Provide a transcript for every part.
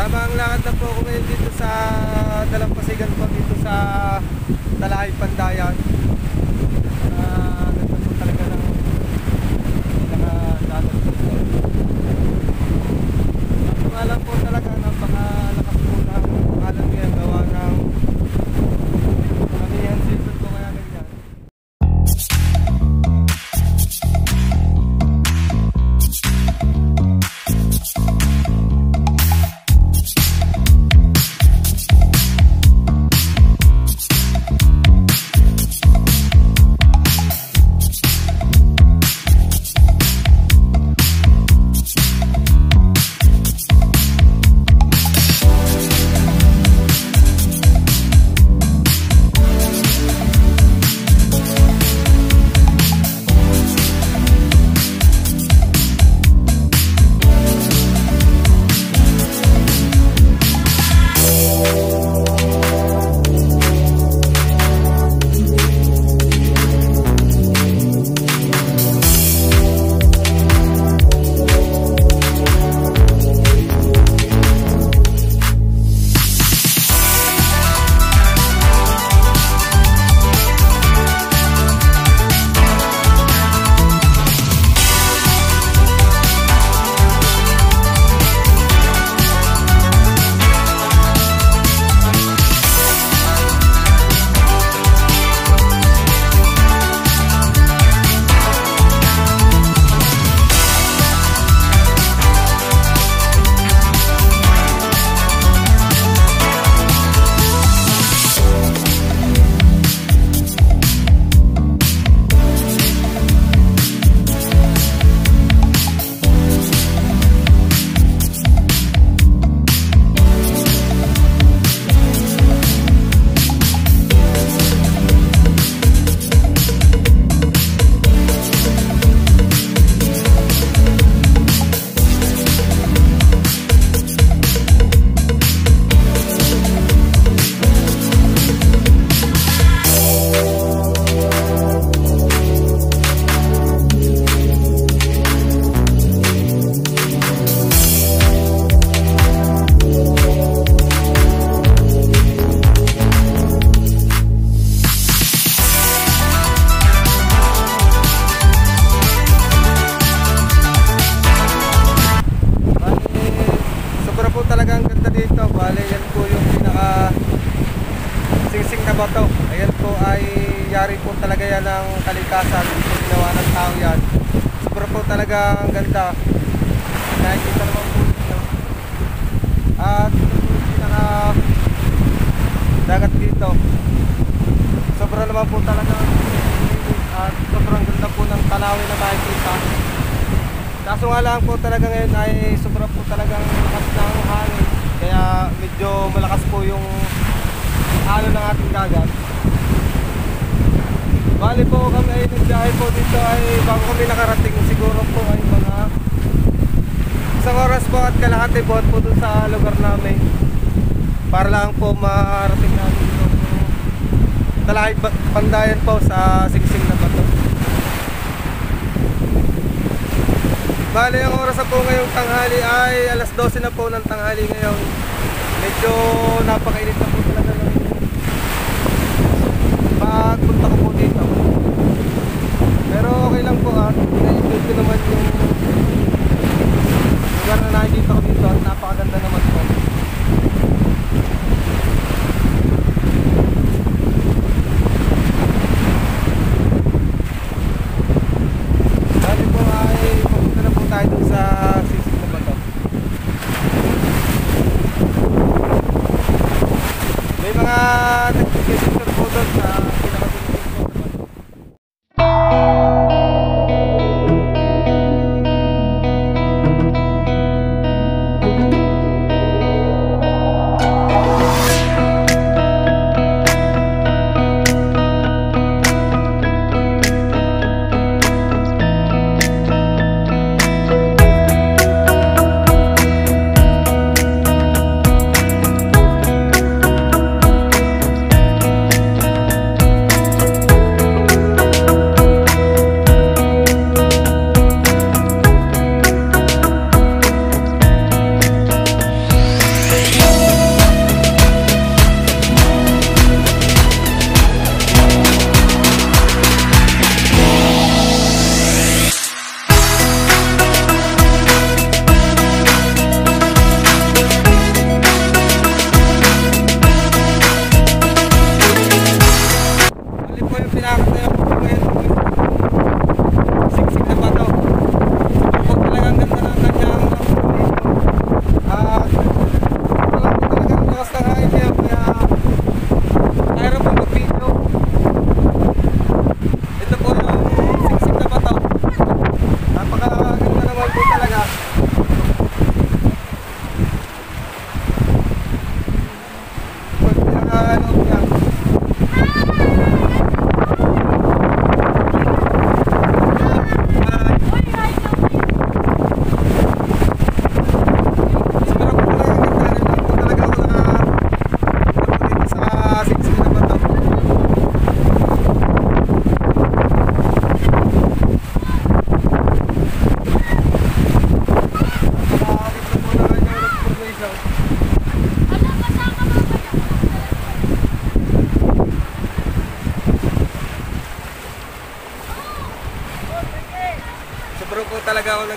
Tamang lakad na po ako ngayon dito sa Dalampasigan po, dito sa Talahay, Pandayan. Ganda po talaga ng pinakadagat dito. Alam po talaga napakalakas po ng alam ngayon gawa ng karamihan season po kaya ganyan. Bale, yan po yung pinaka singsing na bato. Ayan po ay yari po talaga yan ng kalikasan. Ito ginawa ng tao yan. Sobra po talaga ang ganda. Nakikita naman po dito. At ito po yung pinaka dagat dito. Sobra naman po talaga at sobrang ganda po ng tanawin na makikita. Kaso nga lang po talaga ngayon ay sobra po talagang lakas ng hangin. Kaya medyo malakas po yung halo ng ating dagat. Bali po kami ay nagbiyahe po dito ay bago kami nakarating, siguro po ay mga isang oras po at kalahati po po dun sa lugar namin. Para lang po marating namin yung Talahay, Pandayan po sa singsing na bato. Bali, ang oras na po ngayong tanghali ay alas 12 na po ng tanghali ngayon. Medyo napakainit na po talaga ng pagpunta ko po dito. Pero okay lang po at na-enjoy ko naman yung lugar na nakikita ko dito at napakaganda naman po. Bali po ay pupunta na po tayo dun sa singsing na bato. May mga nag-picture po doon sa pinakasingsing po na bato.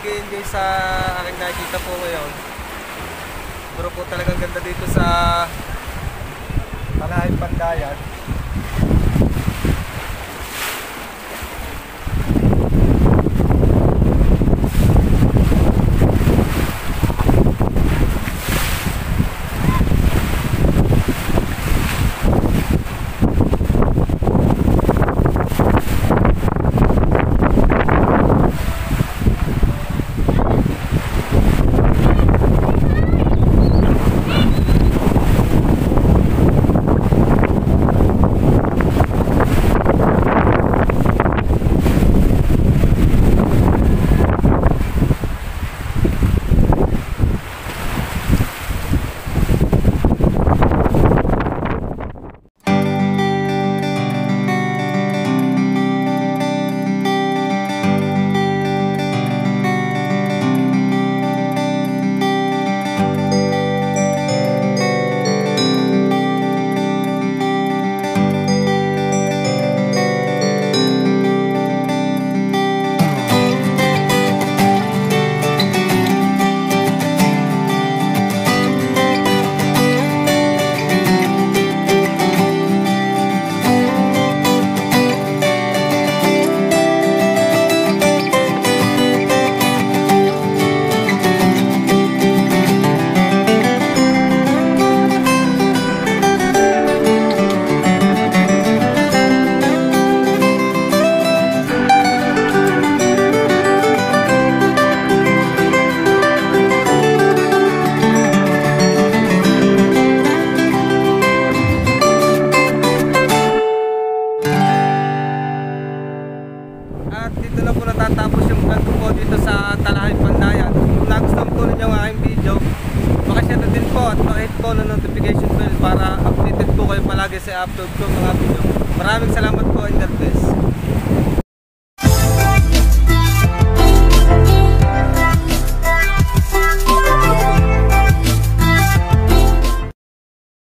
nag-i-enjoy sa aking nakikita po ngayon. Siguro po talagang ganda dito sa Talahay Pandayan. At dito na po natatapos yung vlog ko po dito sa Talahay Pandayan. Kung nagustuhan po ninyo ang aking video, pakishare na din po at pakihit po ng notification bell para updated po kayo palagi sa upload ko mga video. Maraming salamat po and God bless.